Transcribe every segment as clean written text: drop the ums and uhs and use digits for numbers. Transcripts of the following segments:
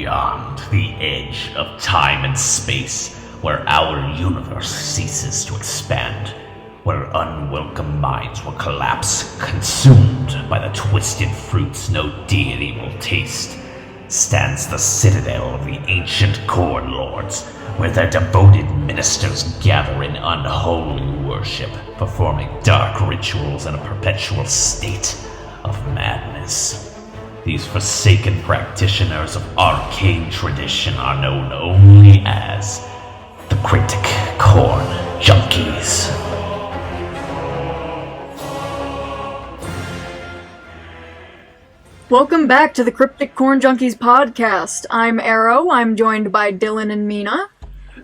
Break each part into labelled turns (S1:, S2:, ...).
S1: beyond the edge of time and space, where our universe ceases to expand, where unwelcome minds will collapse, consumed by the twisted fruits no deity will taste, stands the citadel of the ancient corn lords, where their devoted ministers gather in unholy worship, performing dark rituals in a perpetual state of madness. These forsaken practitioners of arcane tradition are known only as the Cryptic Corn Junkies.
S2: Welcome back to the Cryptic Corn Junkies podcast. I'm Arrow. I'm joined by Dylan and Mina.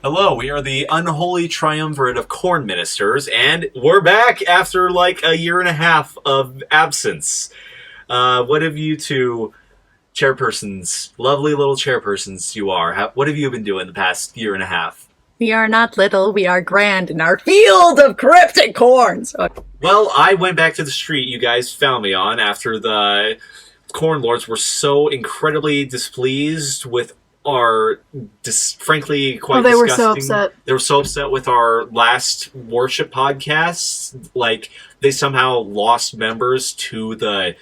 S3: Hello, we are the unholy triumvirate of corn ministers, and we're back after like a year and a half of absence. What have you two chairpersons, lovely little chairpersons you are, what have you been doing the past year and a half?
S4: We are not little, we are grand in our field of cryptic corns.
S3: Well, I went back to the street you guys found me on after the corn lords were so incredibly displeased with our, frankly, quite disgusting...
S2: They were so upset.
S3: They were so upset with our last worship podcast. Like, they somehow lost members to the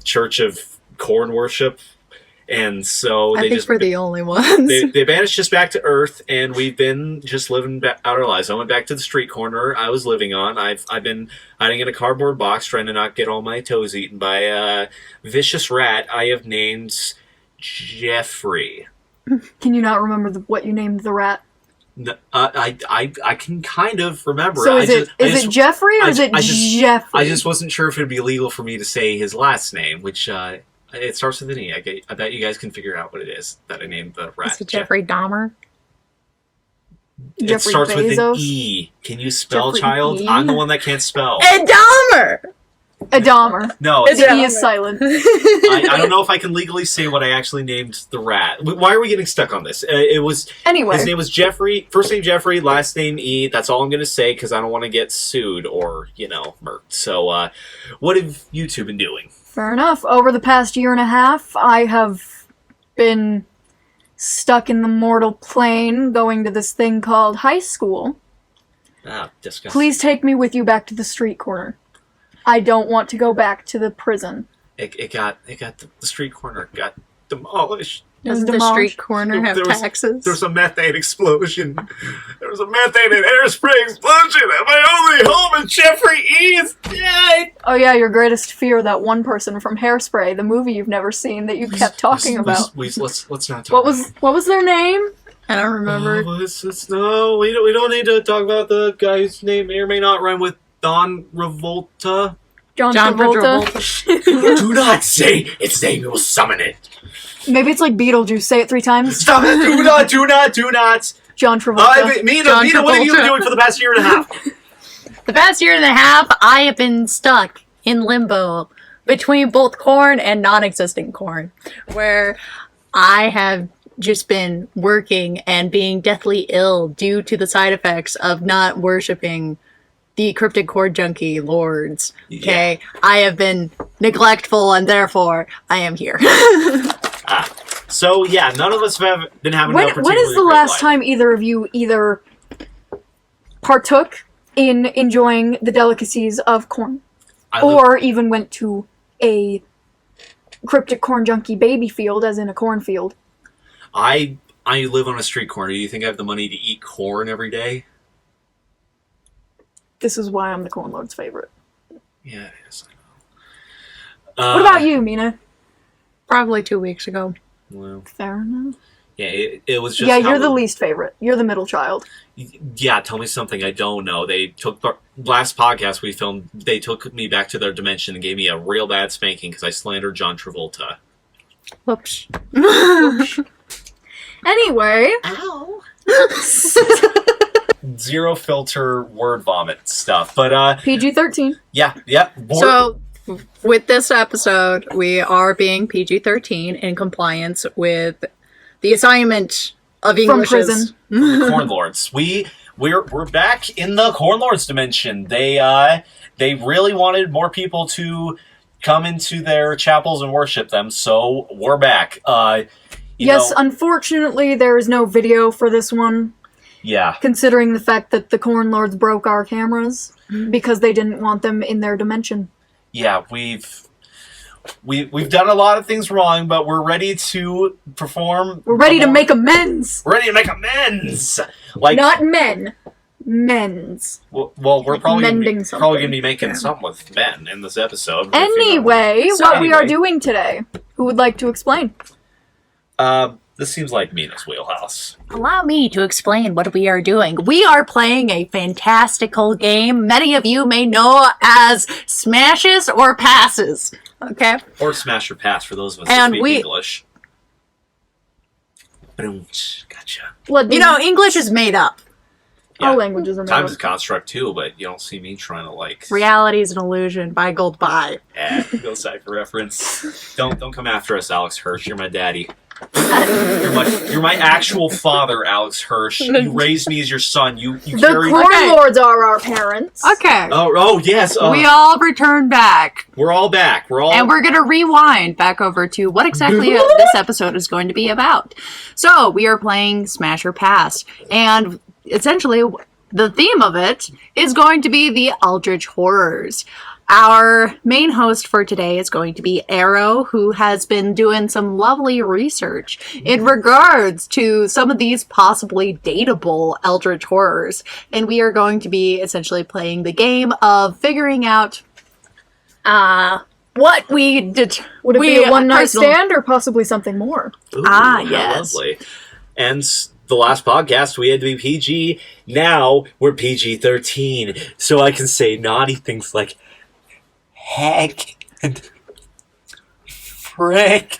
S3: Church of Corn Worship, and so
S4: I think we're the only ones.
S3: They banished us back to Earth, and we've been just living out our lives. I went back to the street corner I was living on. I've been hiding in a cardboard box, trying to not get all my toes eaten by a vicious rat I have named Jeffrey.
S2: Can you not remember what you named the rat?
S3: No, I can kind of remember.
S2: So is it Jeffrey or is it Jeffrey?
S3: I just wasn't sure if it'd be legal for me to say his last name, which it starts with an E. I bet you guys can figure out what it is that I named the rat.
S4: Is it Jeffrey Dahmer?
S3: It
S2: Jeffrey
S3: starts
S2: Bezos?
S3: with an E. Can you spell,
S2: Jeffrey
S3: child?
S2: E?
S3: I'm the one that can't spell.
S4: And Dahmer!
S2: A Dahmer.
S3: No,
S2: The E is silent.
S3: I don't know if I can legally say what I actually named the rat. Why are we getting stuck on this?
S2: Anyway.
S3: His name was Jeffrey. First name Jeffrey, last name E. That's all I'm going to say because I don't want to get sued or, murked. So, what have you two been doing?
S2: Fair enough. Over the past year and a half, I have been stuck in the mortal plane going to this thing called high school.
S3: Ah, disgusting.
S2: Please take me with you back to the street corner. I don't want to go back to the prison.
S3: It got the street corner got demolished.
S4: Doesn't the street corner have taxes?
S3: There was a methane explosion. There was a methane and hairspray explosion, and my only home in Jeffrey is dead.
S2: Oh yeah, your greatest fear, that one person from Hairspray, the movie you've never seen that you kept talking about.
S3: Let's not talk.
S2: What was their name?
S4: I don't remember.
S3: No, we don't need to talk about the guy whose name may or may not rhyme with Don Revolta.
S2: John Travolta.
S3: Do not say its name, we will summon it.
S2: Maybe it's like Beetlejuice. Say it 3 times.
S3: Stop it! Do not!
S2: John Travolta.
S3: Mina, what have you been doing for the past year and a half?
S4: The past year and a half, I have been stuck in limbo between both corn and non-existent corn, where I have just been working and being deathly ill due to the side effects of not worshipping the Cryptic Corn Junkie lords. Okay? Yeah. I have been neglectful and therefore I am here.
S3: So yeah, none of us have been having
S2: When is the last time either of you either partook in enjoying the delicacies of corn? Or even went to a Cryptic Corn Junkie baby field, as in a cornfield?
S3: I live on a street corner. Do you think I have the money to eat corn every day?
S2: This is why I'm the Corn Lord's favorite.
S3: Yeah, it is. I know.
S2: What about you, Mina?
S4: Probably 2 weeks ago.
S3: Well,
S2: fair enough.
S3: Yeah, it was just...
S2: Yeah, you're the least favorite. You're the middle child.
S3: Yeah, tell me something I don't know. They took... Last podcast we filmed, they took me back to their dimension and gave me a real bad spanking because I slandered John Travolta.
S4: Whoops.
S2: Anyway...
S4: Ow.
S3: Zero filter word vomit stuff, but
S2: PG-13.
S3: Yeah.
S4: So, with this episode, we are being PG-13 in compliance with the assignment of English
S2: from prison.
S3: Corn Lords. We're back in the Corn Lords dimension. They really wanted more people to come into their chapels and worship them, so we're back.
S2: Yes, unfortunately, there is no video for this one.
S3: Yeah.
S2: Considering the fact that the Corn Lords broke our cameras because they didn't want them in their dimension.
S3: Yeah, we've done a lot of things wrong, but we're ready to perform.
S2: We're ready to make amends.
S3: We're ready to make amends. Like
S2: not men, men's.
S3: Well, we're probably
S2: Mending
S3: going to be making something with men in this episode.
S2: Anyway, what we are doing today? Who would like to explain?
S3: This seems like Mina's wheelhouse.
S4: Allow me to explain what we are doing. We are playing a fantastical game many of you may know as Smashes or Passes. Okay?
S3: Or Smash or Pass for those of us who speak English. Gotcha.
S4: You know, English is made up.
S3: Yeah.
S2: All languages are made
S3: Time's
S2: up.
S3: a construct too, but you don't see me trying to like...
S4: Reality is an illusion. By gold by.
S3: Go Cypher reference. Don't come after us, Alex Hirsch. You're my daddy. You're my actual father, Alex Hirsch. You raised me as your son. You
S2: the
S3: carried...
S2: Corn Lords are our parents.
S4: Okay.
S3: Oh yes.
S4: We all return back.
S3: We're all back.
S4: And we're going to rewind back over to what exactly this episode is going to be about. So, we are playing Smash or Pass. And essentially, the theme of it is going to be the Eldritch horrors. Our main host for today is going to be Arrow, who has been doing some lovely research in regards to some of these possibly dateable Eldritch horrors. And we are going to be essentially playing the game of figuring out what we did.
S2: Would it be a one-night stand or possibly something more?
S3: Ooh,
S4: yes.
S3: Lovely. And the last podcast we had to be PG. Now we're PG-13, so I can say naughty things like heck and frick.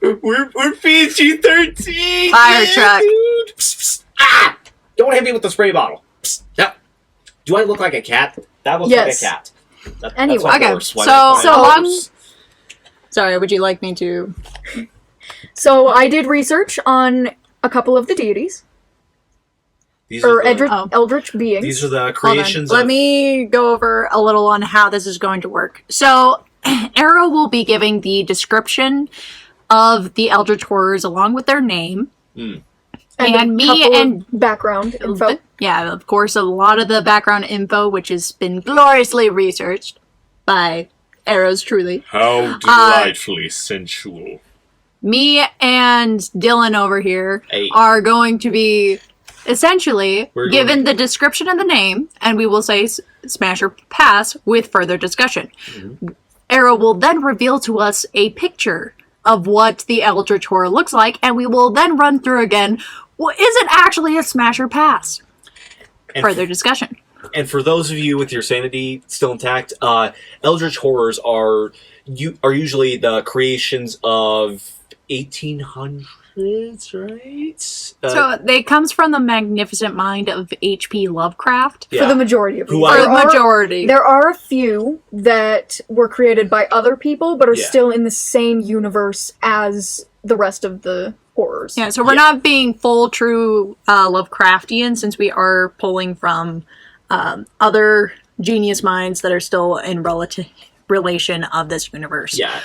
S3: we're PG-13.
S4: Fire truck.
S3: Dude. Psst, psst. Ah! Don't hit me with the spray bottle. Psst. Now, do I look like a cat? That looks like a cat.
S2: Anyway,
S4: sorry, would you like me to?
S2: So I did research on a couple of the deities. Eldritch beings.
S3: These are the creations
S4: Let me go over a little on how this is going to work. So, Arrow will be giving the description of the Eldritch horrors along with their name.
S2: And me and background info.
S4: Yeah, of course, a lot of the background info, which has been gloriously researched by Arrows truly.
S3: How delightfully sensual.
S4: Me and Dylan over here are going to be essentially given the description and the name, and we will say Smash or Pass with further discussion. Arrow will then reveal to us a picture of what the Eldritch horror looks like, and we will then run through again, well, is it actually a Smash or Pass? Further discussion.
S3: And for those of you with your sanity still intact, Eldritch horrors are usually the creations of 1800s, right?
S4: So they comes from the magnificent mind of H.P. Lovecraft.
S2: For the majority of them. There are a few that were created by other people, but are still in the same universe as the rest of the horrors.
S4: Yeah, so we're not being full true Lovecraftian, since we are pulling from other genius minds that are still in relation of this universe.
S3: Yeah.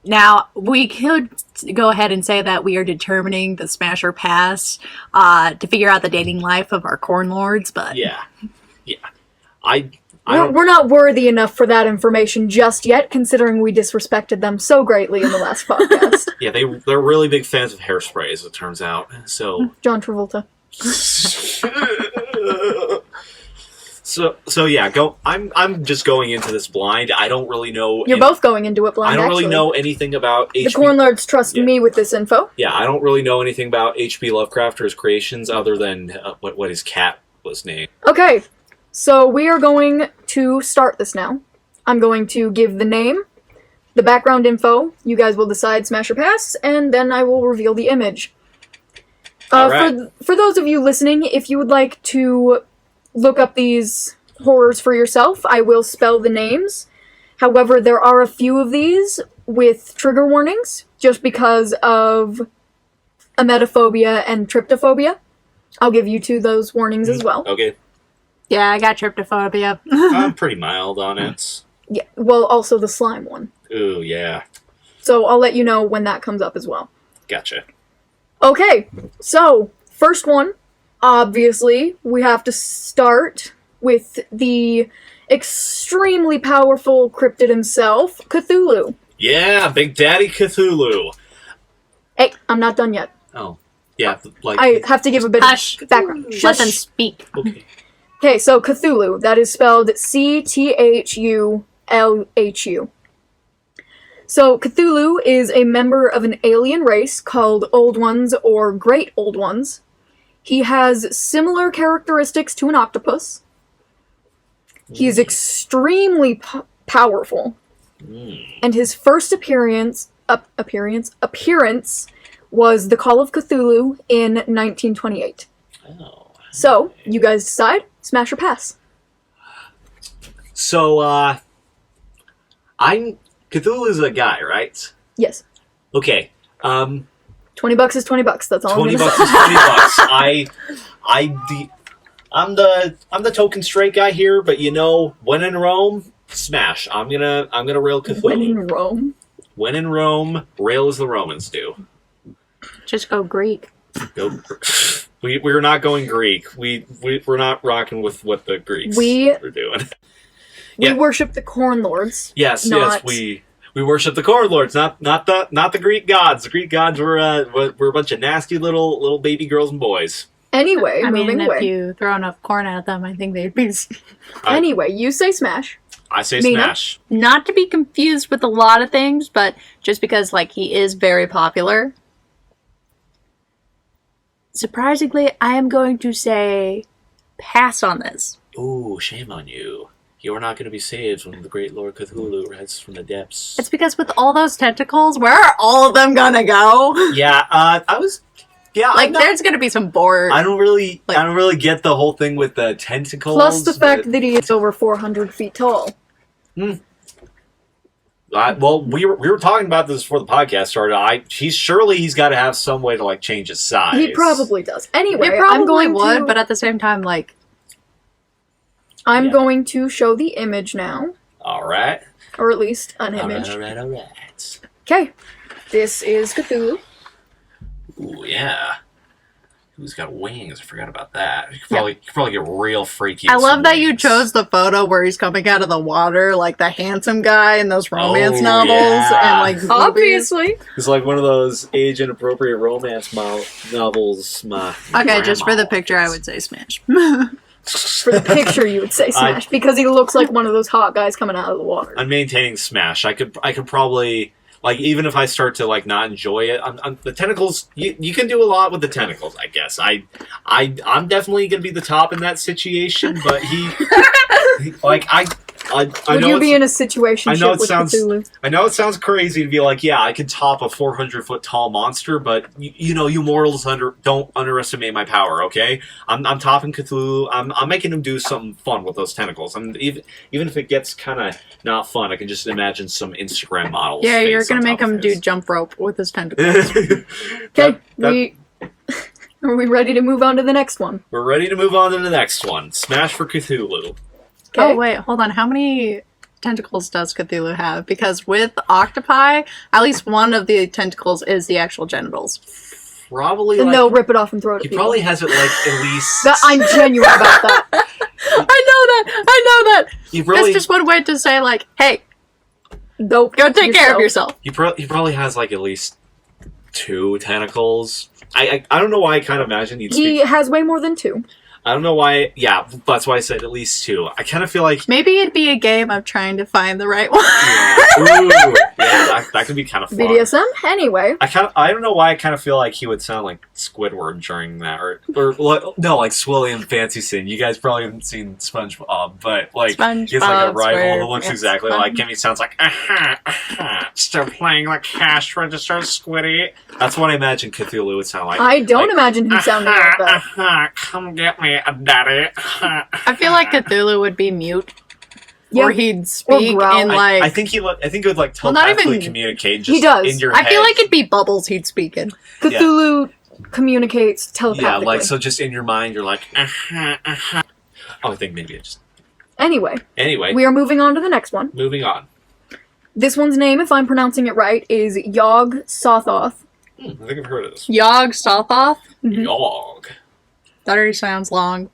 S4: Now, we could go ahead and say that we are determining the Smash or Pass to figure out the dating life of our Corn Lords, but...
S3: Yeah.
S2: We're not worthy enough for that information just yet, considering we disrespected them so greatly in the last podcast.
S3: Yeah, they're really big fans of Hairspray, as it turns out. So
S2: John Travolta.
S3: So yeah, I'm just going into this blind. I don't really know.
S2: You're both going into it blind.
S3: I don't really know anything about
S2: The Corn Lords trust me with this info.
S3: Yeah, I don't really know anything about H.P. Lovecraft or his creations, other than what his cat was named.
S2: Okay, so we are going to start this now. I'm going to give the name, the background info. You guys will decide Smash or Pass, and then I will reveal the image. For those of you listening, if you would like to look up these horrors for yourself, I will spell the names. However, there are a few of these with trigger warnings, just because of emetophobia and tryptophobia. I'll give you two those warnings as well.
S3: Okay.
S4: Yeah, I got tryptophobia.
S3: I'm pretty mild on it.
S2: Yeah, well, also the slime one.
S3: Ooh, yeah.
S2: So I'll let you know when that comes up as well.
S3: Gotcha.
S2: Okay, so first one, obviously, we have to start with the extremely powerful cryptid himself, Cthulhu.
S3: Yeah, Big Daddy Cthulhu.
S2: Hey, I'm not done yet.
S3: Oh, yeah, like...
S2: I have to give a bit
S4: Hush.
S2: of background.
S4: Let them speak.
S3: Okay.
S2: Okay, so Cthulhu, that is spelled Cthulhu. So Cthulhu is a member of an alien race called Old Ones or Great Old Ones. He has similar characteristics to an octopus. He is extremely powerful. And his first appearance was the Call of Cthulhu in 1928.
S3: Oh.
S2: So, you guys decide, smash or pass.
S3: So, Cthulhu's a guy, right?
S2: Yes.
S3: Okay.
S2: $20 is $20. That's all
S3: 20
S2: I'm gonna
S3: bucks
S2: say.
S3: is 20 bucks. I'm the token straight guy here, but you know, when in Rome, smash. I'm gonna rail Cthulhu.
S2: When in Rome.
S3: When in Rome, rail as the Romans do.
S4: Just go Greek.
S3: Go. We're not going Greek. We're not rocking with what the Greeks are doing.
S2: We worship the Corn Lords.
S3: Yes, we worship the Corn Lords, not the Greek gods. The Greek gods were a bunch of nasty little baby girls and boys.
S2: Anyway,
S4: I mean,
S2: moving
S4: if
S2: away.
S4: you throw enough corn at them, I think they'd be...
S2: Anyway, you say smash.
S3: I say
S2: Mina?
S3: smash.
S4: Not to be confused with a lot of things, but just because, like, he is very popular. Surprisingly, I am going to say pass on this.
S3: Ooh, shame on you. You're not going to be saved when the great Lord Cthulhu rises from the depths.
S4: It's because with all those tentacles, where are all of them gonna go?
S3: Yeah,
S4: Like, there's gonna be some bored...
S3: I don't really get the whole thing with the tentacles.
S2: Plus the fact that he is over 400 feet tall.
S3: Well, we were talking about this before the podcast started. He's got to have some way to like change his size.
S2: He probably does. Anyway,
S4: It probably
S2: I'm going
S4: would,
S2: to,
S4: but at the same time, like...
S2: I'm going to show the image now.
S3: All right.
S2: Or at least an image.
S3: All right.
S2: Okay. This is Cthulhu.
S3: Ooh, yeah. Who's got wings? I forgot about that. You could probably get real freaky.
S4: I love that you chose the photo where he's coming out of the water, like the handsome guy in those romance novels.
S3: Yeah.
S4: And like movies.
S2: Obviously.
S3: It's like one of those age-inappropriate romance novels.
S4: Okay, just for the picture, I would say smash.
S2: For the picture, you would say smash. Because he looks like one of those hot guys coming out of the water.
S3: I'm maintaining smash. I could probably... Like, even if I start to, like, not enjoy it, the tentacles, you can do a lot with the tentacles, I guess. I'm definitely going to be the top in that situation, but
S2: Would you be in a situation with Cthulhu?
S3: I know it sounds crazy to be like, yeah, I could top a 400-foot tall monster, but, you mortals don't underestimate my power, okay? I'm topping Cthulhu. I'm making him do something fun with those tentacles. Even if it gets kind of not fun, I can just imagine some Instagram models.
S4: Yeah, you're gonna make him do jump rope with his tentacles.
S2: Okay, are we ready to move on to the next one?
S3: We're ready to move on to the next one. Smash for Cthulhu.
S2: Okay.
S4: Oh, wait, hold on. How many tentacles does Cthulhu have? Because with octopi, at least one of the tentacles is the actual genitals.
S3: Probably,
S2: And
S3: like...
S2: they'll rip it off and throw it at
S3: He
S2: people.
S3: probably has it, like, at least...
S2: I'm genuine about that.
S4: I know that!
S3: He probably...
S4: That's just one way to say, like, hey,
S2: Nope.
S4: go take care of yourself.
S3: He probably has, like, at least 2 tentacles. I don't know why I kind of imagine he'd
S2: He
S3: speak...
S2: has way more than 2.
S3: I don't know why... Yeah, that's why I said at least 2. I kind of feel like...
S4: Maybe it'd be a game of trying to find the right one.
S3: Yeah, ooh, yeah, that could be kind of fun.
S2: BDSM? Anyway.
S3: I don't know why I kind of feel like he would sound like Squidward during that, or no, like Swilly and Fancy Sin. You guys probably haven't seen SpongeBob, but like he's like a
S4: SpongeBob
S3: rival that looks
S4: SquarePants.
S3: exactly like him. He sounds like still playing the cash register, Squiddy. That's what I imagine Cthulhu would sound like.
S2: I don't imagine him sounding like that.
S3: Come get me, daddy.
S4: I feel like Cthulhu would be mute.
S2: Yeah.
S4: Or he'd speak
S2: growl.
S4: in like...
S3: I think he would like
S4: Well, not
S3: telepathically
S4: even-
S3: communicate. Just
S2: He does.
S3: in your head.
S4: I feel like it'd be bubbles he'd speak in.
S2: Cthulhu communicates telepathically.
S3: Yeah, like, so just in your mind, you're like, Oh, I think maybe it just...
S2: Anyway,
S3: Anyway,
S2: we are moving on to the next one.
S3: moving on.
S2: This one's name, if I'm pronouncing it right, is Yog Sothoth,
S3: I think I've heard of this.
S4: Yog Sothoth.
S3: Yog.
S4: That already sounds long.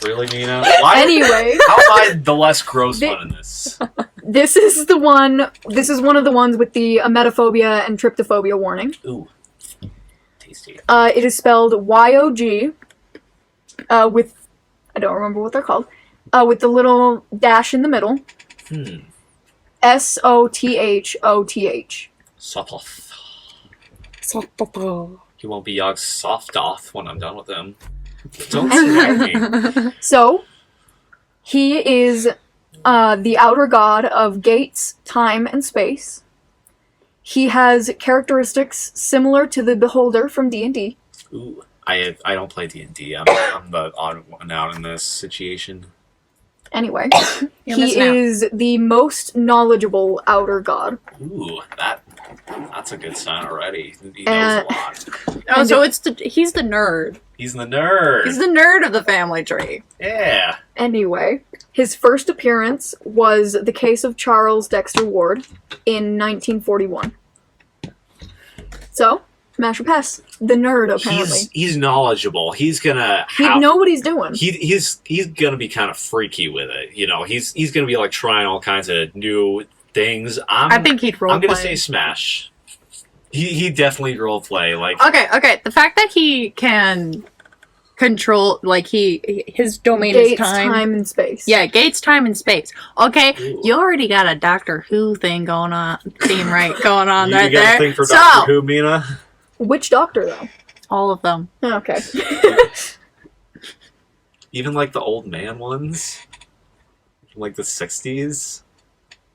S3: Really, Nina?
S2: Anyway.
S3: How am I the less gross one in this?
S2: This is one of the ones with the emetophobia and tryptophobia warning.
S3: Ooh. Tasty.
S2: It is spelled YOG, with, I don't remember what they're called, with the little dash in the middle. SOTHOTH.
S3: Sothoth.
S4: Sothoth.
S3: He won't be Yog Sothoth when I'm done with him. Don't scare me.
S2: So, he is the outer god of gates, time, and space. He has characteristics similar to the Beholder from D&D.
S3: Ooh, I don't play D&D. I'm the odd one out in this situation.
S2: Anyway,
S4: You're
S2: he
S4: missing out.
S2: is the most knowledgeable outer god.
S3: Ooh, that's a good sign already. He knows a lot.
S4: Oh, so he's the nerd.
S3: He's the nerd.
S4: He's the nerd of the family tree.
S3: Yeah.
S2: Anyway, his first appearance was the case of Charles Dexter Ward in 1941. So, smash or pass. The nerd, apparently.
S3: He's knowledgeable. He's gonna
S2: He'd know what he's doing.
S3: He's gonna be kind of freaky with it. You know, he's gonna be like trying all kinds of new things.
S4: I think he'd roleplay.
S3: I'm gonna say smash. He definitely roleplay. Like
S4: Okay. The fact that he can control, like his domain
S2: Gates,
S4: is time.
S2: and space.
S4: Yeah, Gates, time, and space. Okay,
S3: Ooh.
S4: you already got a Doctor Who thing going on
S3: you
S4: right
S3: got
S4: there.
S3: a thing for
S4: So,
S3: Doctor Who, Mina?
S2: Which doctor, though?
S4: all of them.
S2: Okay.
S3: Even like the old man ones, from like the 60s.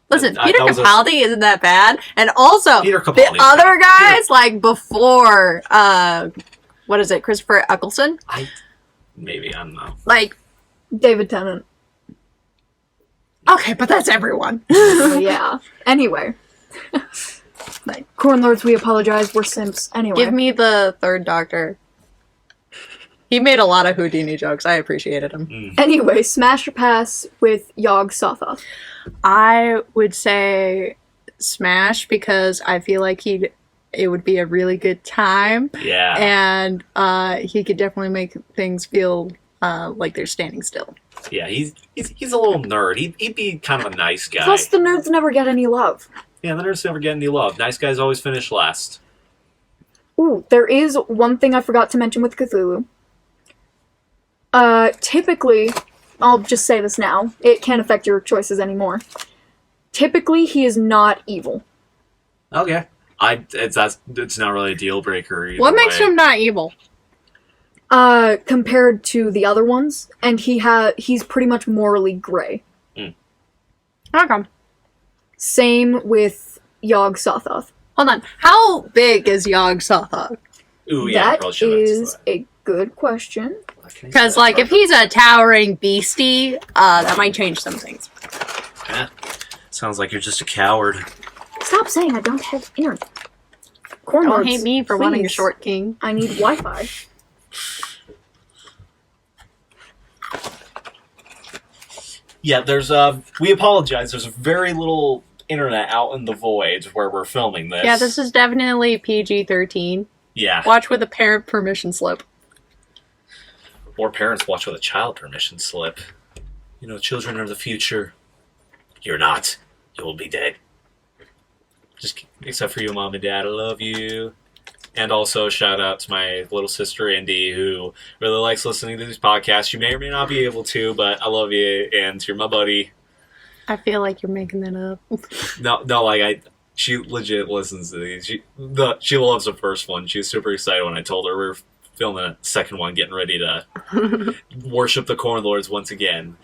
S4: Listen,
S3: That
S4: Peter
S3: was a-
S4: Capaldi isn't that bad, and also
S3: Peter
S4: the
S3: Capaldi.
S4: other guys like before. What is it? Christopher Eccleston?
S3: Maybe, I don't know.
S4: Like,
S2: David Tennant.
S4: okay, but that's everyone.
S2: Yeah. Anyway. Corn Lords, we apologize. We're simps. Anyway.
S4: Give me the third Doctor. He made a lot of Houdini jokes. I appreciated him.
S2: Anyway, smash or pass with Yog Sothoth.
S4: I would say smash because I feel like it would be a really good time,
S3: Yeah.
S4: and he could definitely make things feel like they're standing still.
S3: Yeah, he's a little nerd. He'd be kind of a nice guy.
S2: Plus, the nerds never get any love.
S3: Yeah, the nerds never get any love. Nice guys always finish last.
S2: Ooh, there is one thing I forgot to mention with Cthulhu. Typically, I'll just say this now, it can't affect your choices anymore. Typically, he is not evil.
S3: Okay. It's not really a deal breaker either
S4: What makes
S3: way.
S4: him not evil?
S2: Compared to the other ones, and he's pretty much morally gray.
S4: How come?
S2: Same with Yog Sothoth.
S4: Hold on. How big is Yog Sothoth?
S3: Ooh, yeah,
S2: That
S3: probably should have
S2: is a good question.
S4: Because, like, if he's a towering beastie, that might change some things.
S3: Yeah. Sounds like you're just a coward.
S2: Stop saying I don't have internet. Corn
S4: Don't
S2: Lords,
S4: hate me for wanting a
S2: please.
S4: short king.
S2: I need Wi-Fi.
S3: Yeah, we apologize. There's very little internet out in the void where we're filming this.
S4: Yeah, this is definitely PG-13.
S3: Yeah.
S4: Watch with a parent permission slip.
S3: Or parents watch with a child permission slip. You know, children are the future. You're not. You'll be dead. Just except for you, Mom and Dad. I love you. And also, shout out to my little sister, Indy, who really likes listening to these podcasts. You may or may not be able to, but I love you, and you're my buddy.
S4: I feel like you're making that up.
S3: No, she legit listens to these. She loves the first one. She was super excited when I told her we were filming a second one, getting ready to worship the Corn Lords once again.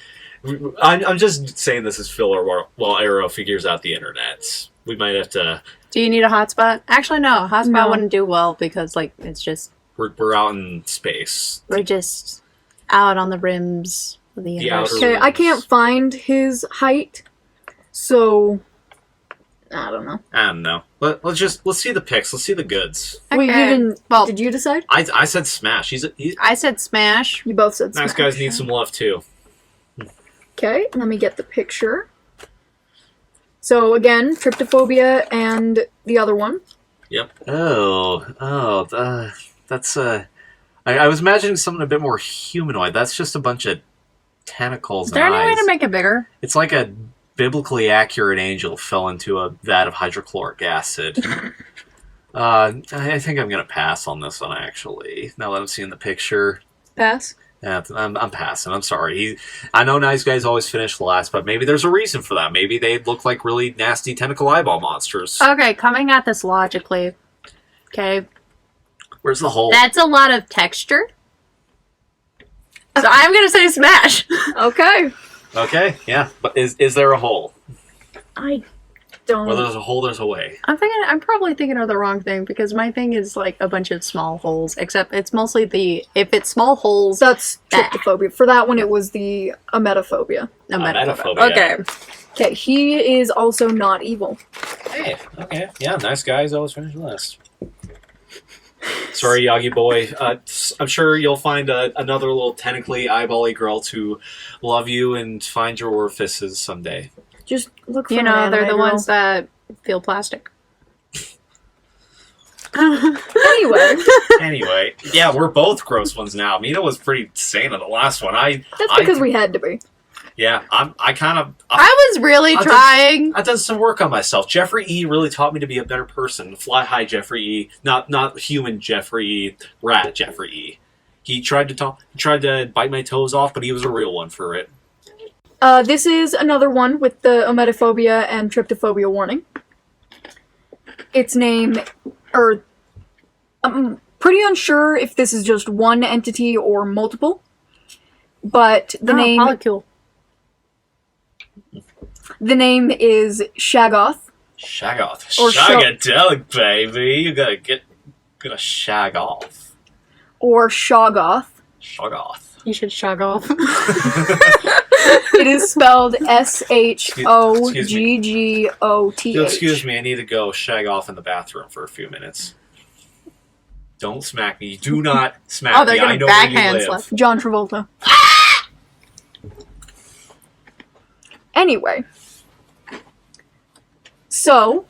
S3: I'm just saying this as filler while Arrow figures out the internet. We might have to...
S4: Do you need a hotspot? Actually, no. Hotspot
S2: No.
S4: wouldn't do well because, like, it's just...
S3: We're out in space.
S4: We're just out on the rims of the universe.
S3: outer-
S2: Okay, I can't find his height, so I don't know.
S3: I don't know. Let's see the pics. Let's see the goods.
S2: Wait, you
S4: Okay.
S2: didn't?
S4: Well-
S2: Did you decide?
S3: I said smash. He's
S4: I said smash.
S2: You both said
S3: nice
S2: smash.
S3: guys need some love too.
S2: Okay, let me get the picture. So again, tryptophobia and the other one.
S3: Yep. That's I was imagining something a bit more humanoid. That's just a bunch of tentacles.
S4: Is there any way to make it bigger?
S3: It's like a biblically accurate angel fell into a vat of hydrochloric acid. I think I'm gonna pass on this one actually. Now that I'm seeing the picture.
S2: Pass.
S3: Yeah, I'm passing. I'm sorry. I know nice guys always finish last, but maybe there's a reason for that. Maybe they look like really nasty tentacle eyeball monsters.
S4: Okay, coming at this logically. Okay.
S3: Where's the hole?
S4: That's a lot of texture. So I'm gonna say smash.
S2: Okay.
S3: Okay, yeah. But is there a hole?
S4: I
S2: Don't.
S3: Where there's a hole, there's a way.
S4: I'm probably thinking of the wrong thing because my thing is like a bunch of small holes, except it's mostly if it's small holes.
S2: That's tryptophobia. For that one, it was the emetophobia.
S3: Emetophobia.
S4: Okay.
S2: Okay, he is also not evil.
S3: Hey, okay. Yeah, nice guys always finish last. Sorry, Yagi boy. I'm sure you'll find another little tentacly eyeball-y girl to love you and find your orifices someday.
S2: Just look for
S4: You know, they're the
S2: girl.
S4: ones that feel plastic.
S2: Anyway,
S3: Yeah, we're both gross ones now. Mina was pretty sane on the last one.
S2: that's because we had to be.
S3: Yeah, I
S4: I was really trying.
S3: I've done some work on myself. Jeffrey E. really taught me to be a better person. Fly high, Jeffrey E. Not human Jeffrey E. Rat Jeffrey E. He tried to bite my toes off, but he was a real one for it.
S2: This is another one with the emetophobia and tryptophobia warning. Its name, I'm pretty unsure if this is just one entity or multiple, but the name
S4: Polycule.
S2: The name is Shaggoth.
S3: Shaggoth.
S2: Or
S3: Shagadelic, baby. You gotta shag off.
S2: Or Shoggoth.
S3: Shaggoth.
S4: You should shug off.
S2: It is spelled Shoggoth.
S3: Excuse me, I need to go shag off in the bathroom for a few minutes. Don't smack me. Do not smack
S4: Oh, they're
S3: me. I
S4: gonna
S3: know where you
S4: backhand
S3: live.
S4: slap.
S2: John Travolta. Anyway. So,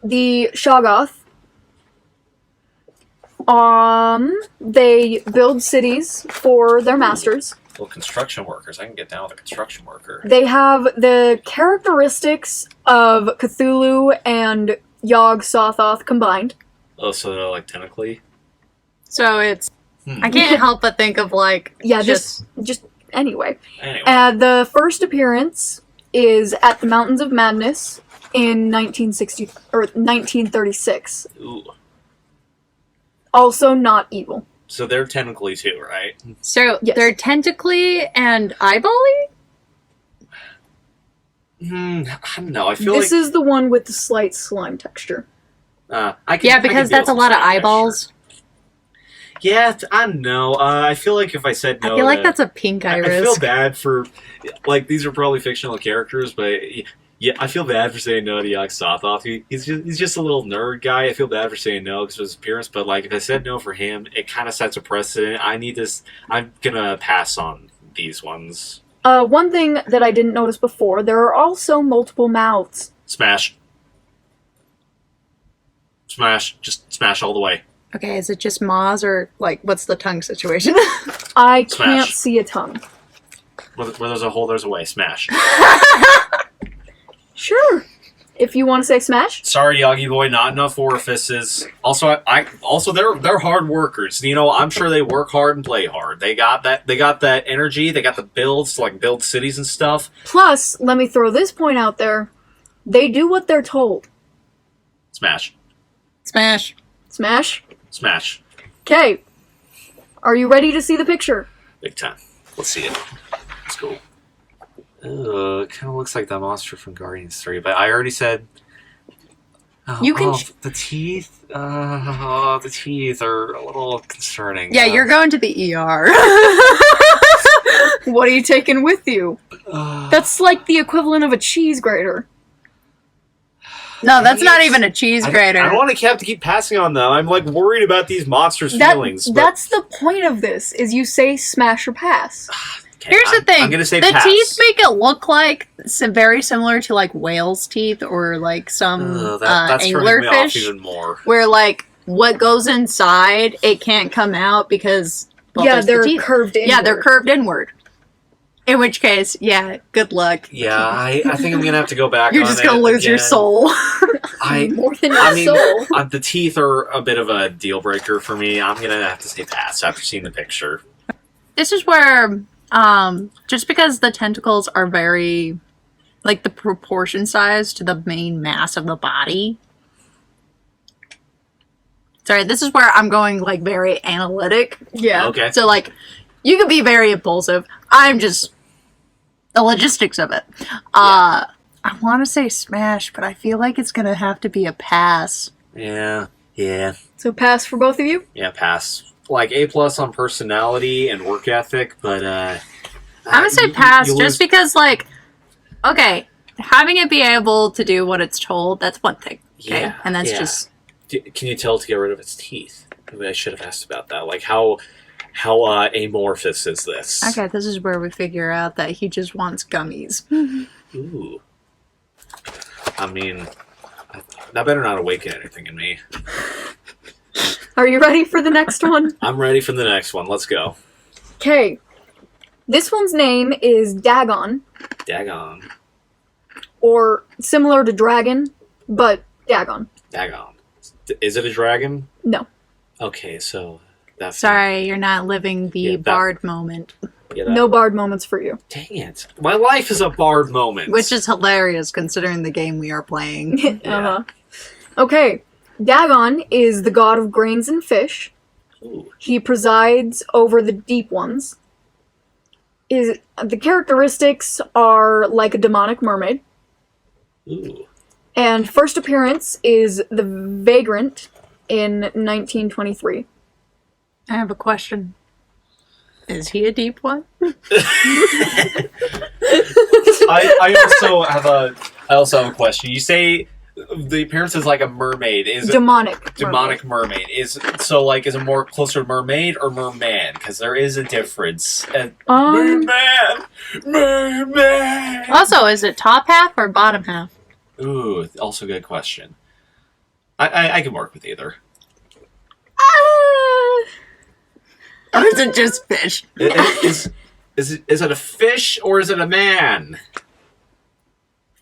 S2: the Shoggoth, they build cities for their masters.
S3: Well, construction workers. I can get down with a construction worker.
S2: They have the characteristics of Cthulhu and Yog-Sothoth combined.
S3: Oh, so they're like tentacly?
S4: So it's. I can't help but think of like.
S2: Yeah, just anyway.
S3: Anyway.
S2: The first appearance is at the Mountains of Madness in 1936.
S3: Ooh.
S2: Also not evil.
S3: So they're tentacly too, right?
S4: So
S2: Yes.
S4: they're tentacly and eyeball-y?
S3: I don't know. I feel
S2: This is the one with the slight slime texture.
S3: I can
S4: Yeah,
S3: I can
S4: because
S3: deal
S4: that's a
S3: with
S4: lot of
S3: slime
S4: eyeballs.
S3: texture. Yeah, I don't know. I feel like if I said no,
S4: I feel like that's a pink
S3: I
S4: iris.
S3: feel bad for, like, these are probably fictional characters, but yeah, I feel bad for saying no to Yog-Sothoth. He's just a little nerd guy. I feel bad for saying no because of his appearance, but like if I said no for him, it kind of sets a precedent. I'm gonna pass on these ones.
S2: One thing that I didn't notice before, there are also multiple mouths.
S3: Smash, just smash all the way.
S4: Okay, is it just maws or like what's the tongue situation?
S2: I
S3: Smash.
S2: can't see a tongue.
S3: Where there's a hole, there's a way. Smash.
S2: Sure. If you want to say smash.
S3: Sorry, Yagi boy, not enough orifices. Also, they're hard workers. You know, I'm sure they work hard and play hard. They got that energy. They got the builds to like build cities and stuff.
S2: Plus, let me throw this point out there. They do what they're told.
S3: Smash,
S4: Smash.
S2: Smash.
S3: smash,
S2: Okay. Are you ready to see the picture?
S3: big time. Let's see it. Let's go. It kind of looks like that monster from Guardians 3, but I already said.
S4: You can
S3: the teeth. The teeth are a little concerning.
S4: Yeah, you're going to the ER.
S2: What are you taking with you? That's like the equivalent of a cheese grater.
S4: No, that's not even a cheese grater.
S3: I don't want to have to keep passing on though. I'm like worried about these monsters' feelings. But
S2: That's the point of this, is you say smash or pass.
S3: Okay,
S4: Here's the thing.
S3: I'm gonna say
S4: the
S3: pass.
S4: teeth make it look like very similar to like whale's teeth or like some
S3: That's turning me off
S4: anglerfish,
S3: even more.
S4: where like what goes inside it can't come out because there's
S2: they're
S4: the teeth.
S2: curved inward.
S4: Yeah, they're curved inward. In which case, yeah, good luck.
S3: Yeah, I think I'm gonna have to go back.
S4: You're
S3: on
S4: just gonna
S3: it
S4: lose your
S3: again.
S4: soul.
S2: More than your soul.
S3: The teeth are a bit of a deal breaker for me. I'm gonna have to say pass after seeing the picture.
S4: This is where, just because the tentacles are very, like the proportion size to the main mass of the body. Sorry, this is where I'm going like very analytic.
S2: Yeah.
S3: Okay.
S4: So like, you can be very impulsive. I'm just the logistics of it. I want to say smash, but I feel like it's gonna have to be a pass.
S3: Yeah.
S2: So pass for both of you?
S3: Yeah, pass. Like A+ on personality and work ethic, but
S4: I'm gonna say pass
S3: you
S4: just because like, okay, having it be able to do what it's told, that's one thing. Okay,
S3: Yeah,
S4: and that's
S3: yeah.
S4: just.
S3: Can you tell to get rid of its teeth? I should have asked about that. Like how amorphous is this?
S4: Okay, this is where we figure out that he just wants gummies.
S3: Ooh. I mean, that better not awaken anything in me.
S2: Are you ready for the next one?
S3: I'm ready for the next one. Let's go.
S2: Okay. This one's name is Dagon,
S3: Dagon.
S2: or similar to Dragon, but Dagon.
S3: Dagon. Is it a dragon?
S2: No.
S3: Okay, so that's
S4: Sorry, you're not living the
S3: Yeah, that-
S4: bard moment,
S3: Yeah, that,
S2: No bard moments for you.
S3: Dang it! My life is a bard moment.
S4: which is hilarious considering the game we are playing.
S2: Uh-huh. Okay. Dagon is the god of grains and fish.
S3: Ooh.
S2: He presides over the deep ones. The characteristics are like a demonic mermaid.
S3: Ooh.
S2: And first appearance is the Vagrant in 1923.
S4: I have a question. Is he a deep one?
S3: I also have a question. You say the appearance is like a mermaid. Is it
S2: Demonic.
S3: demonic mermaid? Is it more closer to mermaid or merman? Because there is a difference. Merman.
S4: Also, is it top half or bottom half?
S3: Ooh, also good question. I can work with either.
S4: Or is it just fish?
S3: Is it a fish or is it a man?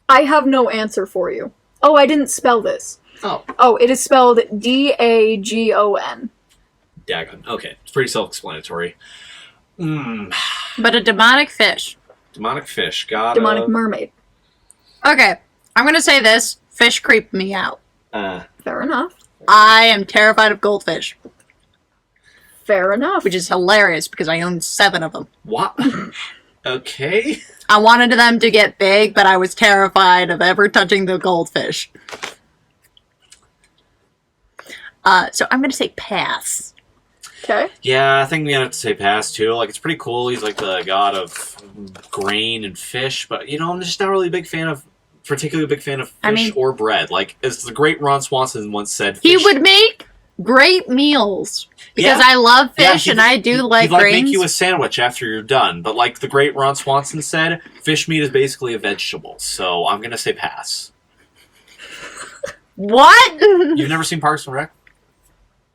S2: I have no answer for you. Oh, I didn't spell this.
S3: Oh,
S2: Oh, it is spelled Dagon.
S3: Dagon. Okay, it's pretty self-explanatory.
S4: But a demonic fish.
S3: Demonic fish. Got
S2: Demonic mermaid.
S4: Okay, I'm gonna say this. Fish creep me out.
S2: Fair enough.
S4: I am terrified of goldfish,
S2: Fair enough.
S4: which is hilarious because I own 7 of them.
S3: What? Okay.
S4: I wanted them to get big, but I was terrified of ever touching the goldfish. So I'm gonna say pass.
S2: Okay.
S3: Yeah, I think we have to say pass too. Like, it's pretty cool. He's like the god of grain and fish, but I'm just not really particularly a big fan of fish or bread. Like, as the great Ron Swanson once said,
S4: He
S3: fish,
S4: would make great meals because
S3: Yeah.
S4: I love
S3: Yeah,
S4: fish and I do like
S3: he'd
S4: grains.
S3: make you a sandwich after you're done. But like the great Ron Swanson said, fish meat is basically a vegetable. So I'm gonna say pass.
S4: What?
S3: You've never seen Parks and Rec?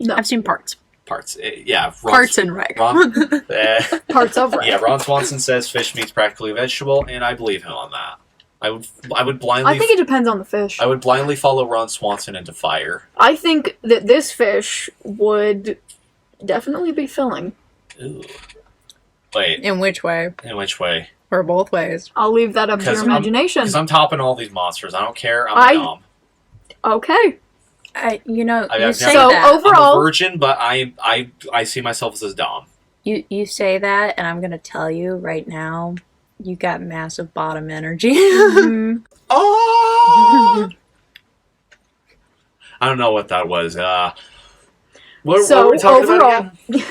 S2: No.
S4: I've seen parts.
S3: Parts. Yeah.
S4: Parts and Rec.
S2: Parts of Red.
S3: Yeah, Ron Swanson says fish meat's practically a vegetable, and I believe him on that. I would blindly.
S2: I think it depends on the fish.
S3: I would blindly follow Ron Swanson into fire.
S2: I think that this fish would definitely be filling.
S3: Ooh. Wait.
S4: In which way?
S3: In which way?
S4: Or both ways.
S2: I'll leave that up to your imagination.
S3: Because I'm topping all these monsters. I don't care. I'm a dom.
S2: Okay.
S4: You
S3: I've
S4: say
S2: So
S4: that.
S3: I'm
S2: overall,
S3: a virgin, but I see myself as a dom.
S4: You say that, and I'm gonna tell you right now, you got massive bottom energy.
S3: Oh! I don't know what that was. What were we talking about again?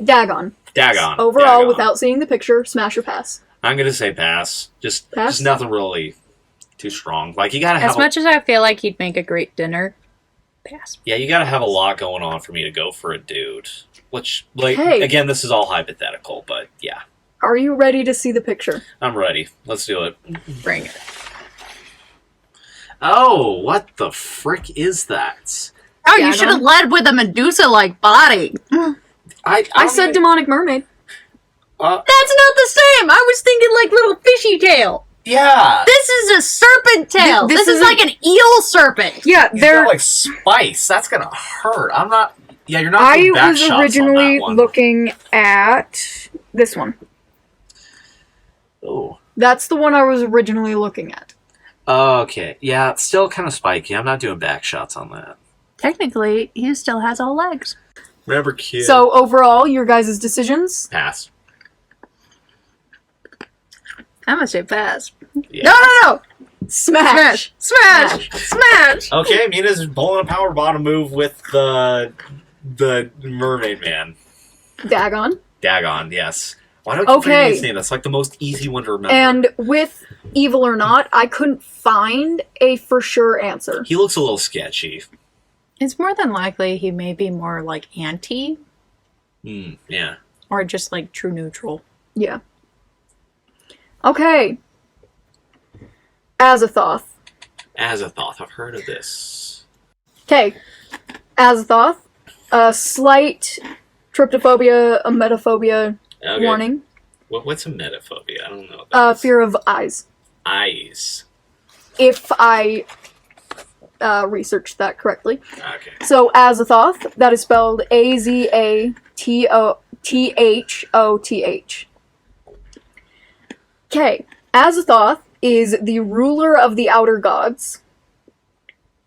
S2: Dagon.
S3: Dagon.
S2: Overall, without seeing the picture, smash or pass.
S3: I'm gonna say pass. Just nothing really too strong. Like, you gotta have
S4: As much as I feel like he'd make a great dinner, pass.
S3: Yeah, you gotta have a lot going on for me to go for a dude. Which, like,
S2: Hey.
S3: again, this is all hypothetical, but yeah.
S2: Are you ready to see the picture?
S3: I'm ready. Let's do it.
S4: Bring it.
S3: Oh, what the frick is that?
S4: Oh,
S2: Yeah,
S4: you should have led with a Medusa-like body.
S2: I said demonic mermaid.
S3: Uh,
S4: That's not the same. I was thinking like little fishy tail.
S3: yeah.
S4: This is a serpent tail.
S2: This
S4: This is
S2: isn't-
S4: like an eel serpent.
S2: Yeah,
S3: He's
S2: they're.
S3: got, like, spice. That's gonna hurt. I'm not... Yeah, you're not
S2: I
S3: doing back
S2: was
S3: shots
S2: originally
S3: on that one.
S2: looking at this one.
S3: Oh.
S2: That's the one I was originally looking at.
S3: Okay. Yeah, it's still kind of spiky. I'm not doing back shots on that.
S4: Technically, he still has all legs.
S3: Remember, kid.
S2: So overall, your guys' decisions?
S3: Pass.
S4: I'm gonna say pass.
S3: Yeah.
S4: No!
S2: Smash!
S4: Smash!
S3: Okay, Mina's pulling a power bottom move with the mermaid man.
S2: Dagon.
S3: Dagon, yes. Why don't you forget
S2: Okay.
S3: his name? That's like the most easy one to remember.
S2: And with evil or not, I couldn't find a for sure answer.
S3: He looks a little sketchy.
S4: It's more than likely he may be more like anti
S3: Yeah.
S4: or just like true neutral.
S2: Yeah. Okay. Azathoth.
S3: Azathoth, I've heard of this.
S2: Okay. Azathoth. A slight tryptophobia, a metaphobia
S3: Okay.
S2: warning.
S3: What's a metaphobia? I don't know. What that is.
S2: Fear of eyes.
S3: Eyes.
S2: If I researched that correctly.
S3: Okay.
S2: So Azathoth, that is spelled Azathoth. Okay, Azathoth is the ruler of the outer gods.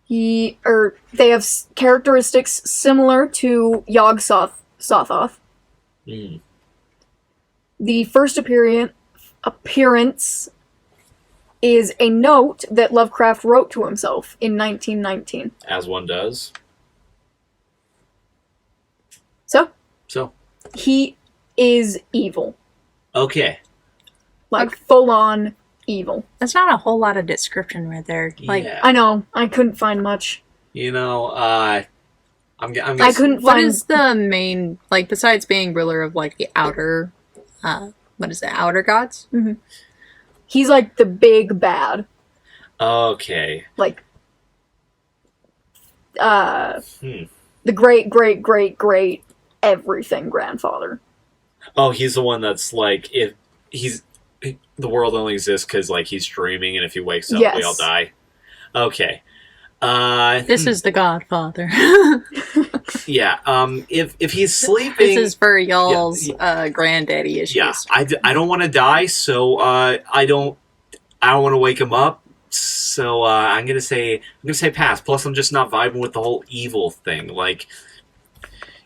S2: They have characteristics similar to Yog-Sothoth.
S3: Mm.
S2: The first appearance is a note that Lovecraft wrote to himself in 1919.
S3: As one does.
S2: So,
S3: So.
S2: he is evil.
S3: Okay.
S2: Like, full-on evil.
S4: That's not a whole lot of description right there. Like,
S3: yeah.
S2: I know, I couldn't find much.
S3: You know, I'm
S2: I couldn't
S4: what
S2: find...
S4: is the main, like, besides being ruler of, like, the outer, what is it, outer gods?
S2: He's like the big bad.
S3: Okay.
S2: Like, the great everything grandfather.
S3: Oh, he's the one that's like, if he's... The world only exists because, like, he's dreaming, and if he wakes up, we all
S2: Yes.
S3: die. Okay.
S4: This is the Godfather.
S3: Yeah, if he's sleeping...
S4: This is for y'all's granddaddy issues.
S3: Yeah, I don't want to die, so I don't want to wake him up. So I'm gonna say pass. Plus, I'm just not vibing with the whole evil thing. Like,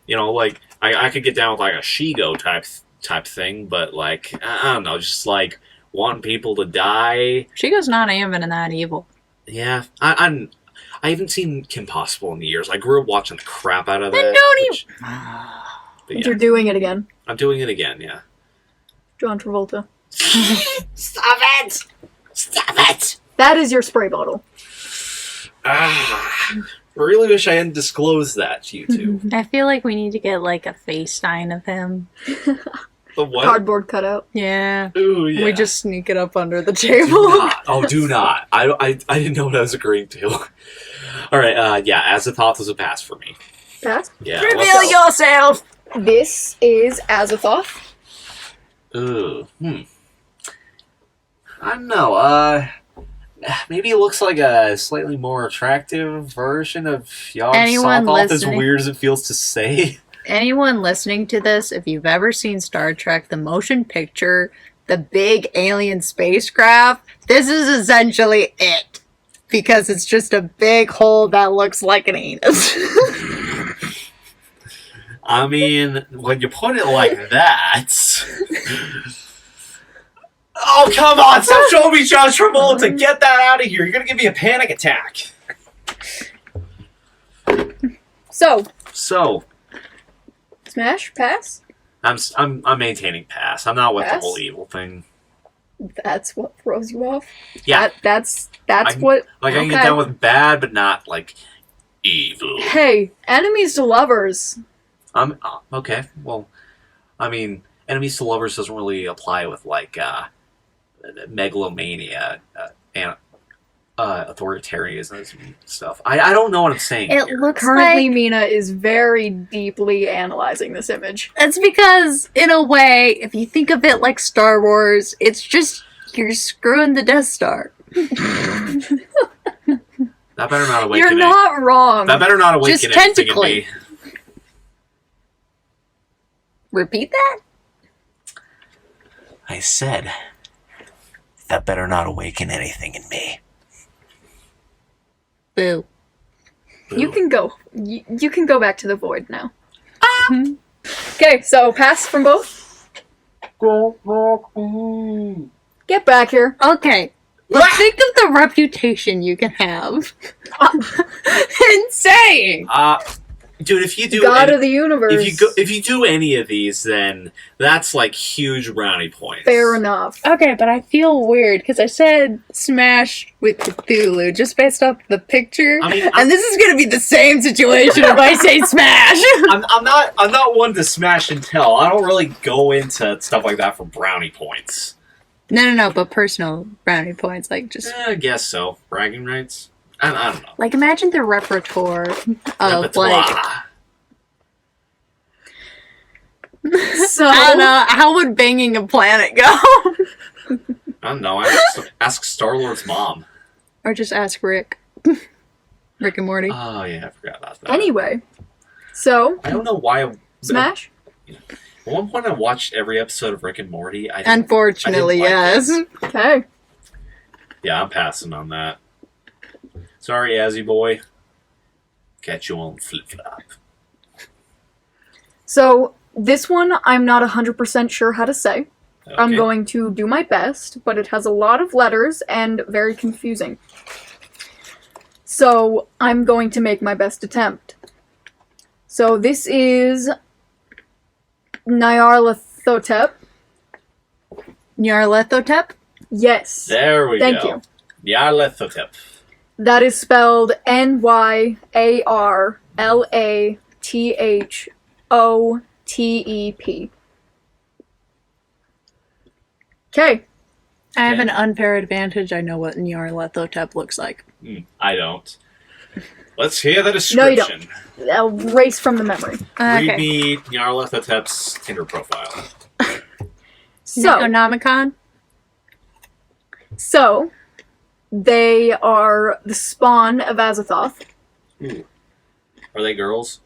S3: you know, like I could get down with like a Shigo type thing, but like I don't know, just like wanting people to die.
S4: Shigo's not even that evil.
S3: Yeah, I haven't seen Kim Possible in years. I grew up watching the crap out of that.
S4: Then don't
S3: which- but
S2: You're
S3: yeah,
S2: doing it again.
S3: I'm doing it again. Yeah.
S2: John Travolta.
S3: Stop it! Stop it!
S2: That is your spray bottle.
S3: I really wish I hadn't disclosed that to you two.
S4: I feel like we need to get like a FaceTime of him.
S3: The what?
S2: Cardboard cutout.
S4: Yeah.
S3: Ooh, yeah.
S4: We just sneak it up under the
S3: Do
S4: table.
S3: not. Oh, do not. I didn't know what I was agreeing to. All right, yeah, Azathoth was a pass for me.
S2: Pass.
S3: Yeah.
S4: Reveal yourself!
S2: This is Azathoth.
S3: Ooh, I don't know, maybe it looks like a slightly more attractive version of
S4: Anyone
S3: Yog-Sothoth, as
S4: listening?
S3: weird as it feels to say.
S4: Anyone listening to this, if you've ever seen Star Trek, the motion picture, the big alien spacecraft, this is essentially it. Because it's just a big hole that looks like an anus.
S3: I mean, when you put it like that... Oh, come on! Stop showing me John Travolta! Get that out of here! You're gonna give me a panic attack!
S2: So,
S3: So,
S2: smash, pass.
S3: I'm maintaining pass. I'm not with
S2: Pass?
S3: the whole evil thing.
S2: That's what throws you off.
S3: Yeah,
S2: That's
S3: I-
S2: what.
S3: like I can get
S2: okay.
S3: down with bad, but not like evil.
S2: Hey, enemies to lovers.
S3: Okay. Well, I mean, enemies to lovers doesn't really apply with like megalomania and authoritarianism and stuff. I don't know what I'm saying.
S4: It
S3: here.
S4: looks
S2: Currently,
S4: like
S2: Mina is very deeply analyzing this image.
S4: that's because, in a way, if you think of it like Star Wars, it's just you're screwing the Death Star.
S3: That better not awaken.
S2: You're not wrong.
S3: That better not awaken
S4: Just
S3: anything in
S4: tentacly.
S3: me.
S4: Repeat that?
S1: I said, that better not awaken anything in me.
S4: Boo.
S2: You can go. You can go back to the void now. Okay, so pass from both. Get back here.
S4: Okay. But think of the reputation you can have in saying.
S3: Dude, if you do
S2: God of the universe.
S3: if you do any of these, then that's like huge brownie points.
S2: Fair enough.
S4: Okay, but I feel weird because I said smash with Cthulhu just based off the picture,
S3: I mean,
S4: and this is gonna be the same situation if I say smash.
S3: I'm not one to smash and tell. I don't really go into stuff like that for brownie points.
S4: No, but personal brownie points, like just
S3: I guess so. Bragging rights. I don't know.
S4: like imagine the repertoire of
S3: Repertoire.
S4: like.
S2: So
S4: I don't know. How would banging a planet go?
S3: I don't know. Ask Star-Lord's mom.
S4: Or just ask Rick. Rick and Morty.
S3: Oh yeah, I forgot about that.
S2: anyway, so
S3: I don't know why.
S2: smash.
S3: At one point, I watched every episode of Rick and Morty. I didn't
S4: Unfortunately,
S3: like
S4: yes.
S2: Okay.
S3: Yeah, I'm passing on that. Sorry, Azzy boy. Catch you on flip flop.
S2: So this one I'm not 100% sure how to say.
S3: Okay.
S2: I'm going to do my best, but it has a lot of letters and very confusing. So I'm going to make my best attempt. So this is Nyarlathotep.
S4: Nyarlathotep?
S2: Yes.
S3: There we
S2: Thank
S3: go.
S2: you.
S3: Nyarlathotep.
S2: That is spelled Nyarlathotep. Okay.
S4: I have
S3: Okay.
S4: an unfair advantage. I know what Nyarlathotep looks like.
S3: I don't. Let's hear the
S2: No, you
S3: description.
S2: I'll erase from the memory.
S3: Read me Nyarlathotep's Tinder profile.
S2: So,
S4: Necronomicon?
S2: so they are the spawn of Azathoth.
S3: Ooh. Are they girls?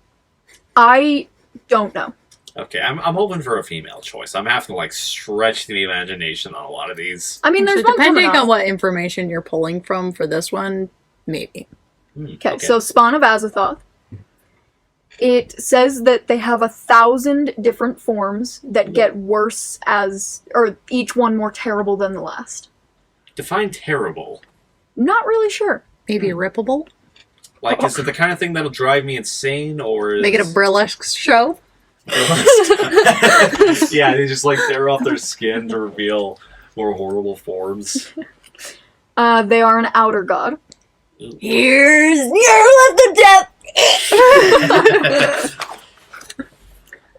S2: I don't know.
S3: Okay, I'm hoping for a female choice. I'm having to like stretch the imagination on a lot of these.
S2: I mean, there's
S4: So
S2: one
S4: depending
S2: coming
S4: on
S2: up.
S4: what information you're pulling from for this one, maybe.
S2: Okay, so spawn of Azathoth. It says that they have 1,000 different forms that get worse or each one more terrible than the last.
S3: Define terrible.
S2: Not really sure.
S4: Maybe rippable?
S3: Like, is it the kind of thing that'll drive me insane, or is...
S4: Make it a burlesque show?
S3: Yeah, they just like tear off their skin to reveal more horrible forms.
S2: They are an outer god.
S4: Here's Nyarlathotep!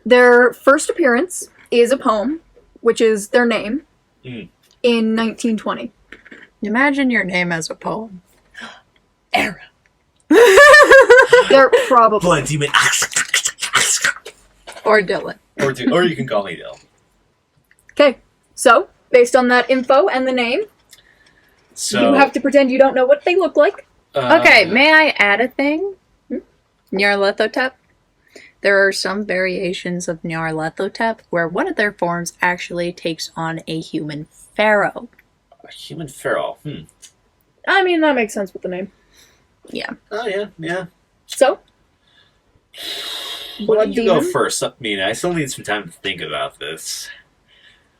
S2: Their first appearance is a poem, which is their name, in 1920.
S4: Imagine your name as a poem. Era.
S2: They're probably...
S3: Blood demon.
S4: Or Dylan.
S3: Or you can call me Dill.
S2: Okay, so, based on that info and the name,
S3: So
S2: you have to pretend you don't know what they look like.
S4: Okay, may I add a thing? Nyarlathotep. There are some variations of Nyarlathotep where one of their forms actually takes on a human pharaoh.
S3: a human pharaoh.
S2: I mean, that makes sense with the name.
S4: Yeah.
S3: Oh yeah.
S2: So,
S3: Why
S2: Blood
S3: don't you go
S2: Demon?
S3: first? I mean, I still need some time to think about this.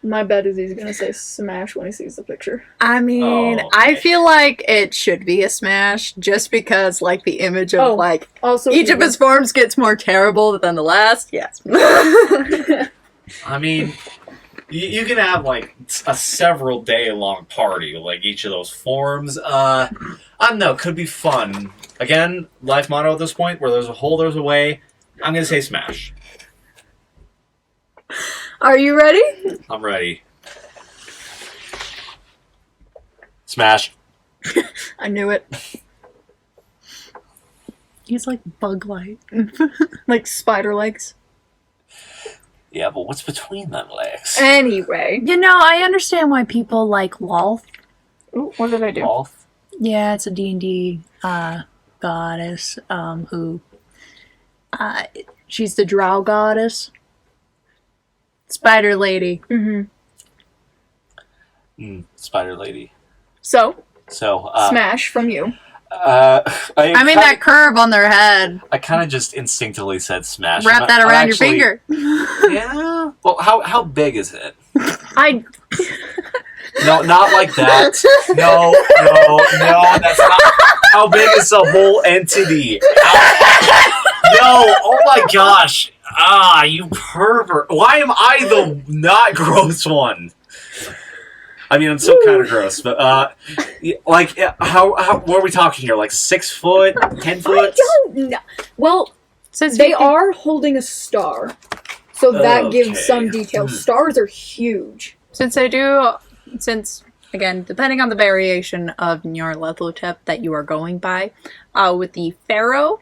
S2: My bet is he's gonna say smash when he sees the picture.
S4: I mean,
S3: Oh,
S4: I
S3: okay.
S4: feel like it should be a smash just because, like, the image of,
S2: Oh.
S4: like,
S2: Also,
S4: each of his forms gets more terrible than the last. Yes.
S3: I mean, you can have like a several day long party with like each of those forms. I don't know. Could be fun. Again, life motto at this point: where there's a hole, there's a way. I'm gonna say smash.
S2: Are you ready?
S3: I'm ready. Smash.
S2: I knew it.
S4: He's like bug-like.
S2: Like spider legs.
S3: Yeah, but what's between them legs?
S2: Anyway.
S4: You know, I understand why people like Lolth.
S2: Ooh, what did I do?
S3: Golf?
S4: Yeah, it's a D&D goddess who... she's the drow goddess. Spider lady.
S2: Mm-hmm.
S3: Spider lady.
S2: So,
S3: So,
S2: smash from you.
S4: I mean that curve on their head.
S3: I kind of just instinctively said smash.
S4: Wrap that around your finger.
S3: Yeah. Well, how big is it?
S2: I...
S3: No, not like that. No, that's not. How big is the whole entity? Oh my gosh. Ah, you pervert. Why am I the not gross one? I mean, I'm still kind of gross, but, like, how, what are we talking here? Like 6 foot, 10 foot?
S2: I don't know. Well,
S4: Since
S2: they are holding a star. So that
S3: Okay.
S2: gives some details. Stars are huge.
S4: Since, again, depending on the variation of Nyarlathotep that you are going by, with the Pharaoh,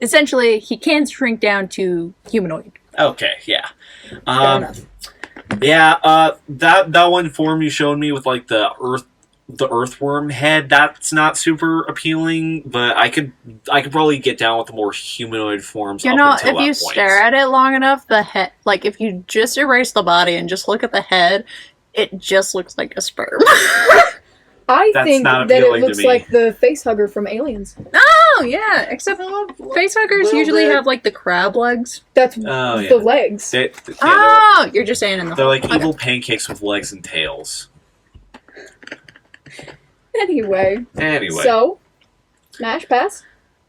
S4: essentially, he can shrink down to humanoid.
S3: Okay, yeah.
S2: Fair enough.
S3: Yeah, that one form you showed me with, like, the earthworm head, that's not super appealing, but I could probably get down with the more humanoid forms.
S4: You know, if you stare at it long enough, the head, like, if you just erase the body and just look at the head, it just looks like a sperm.
S2: I
S3: That's
S2: think
S3: not
S2: that it
S3: appealing to
S2: looks
S3: me.
S2: like the face hugger from Aliens.
S4: Oh, yeah, except facehuggers
S3: little
S4: usually
S3: bit.
S4: have, like, the crab legs.
S2: That's
S3: Oh, yeah.
S2: the legs.
S4: Oh, you're just saying in the
S3: They're like
S4: okay.
S3: evil pancakes with legs and tails.
S2: Anyway.
S3: Anyway.
S2: So, smash, pass?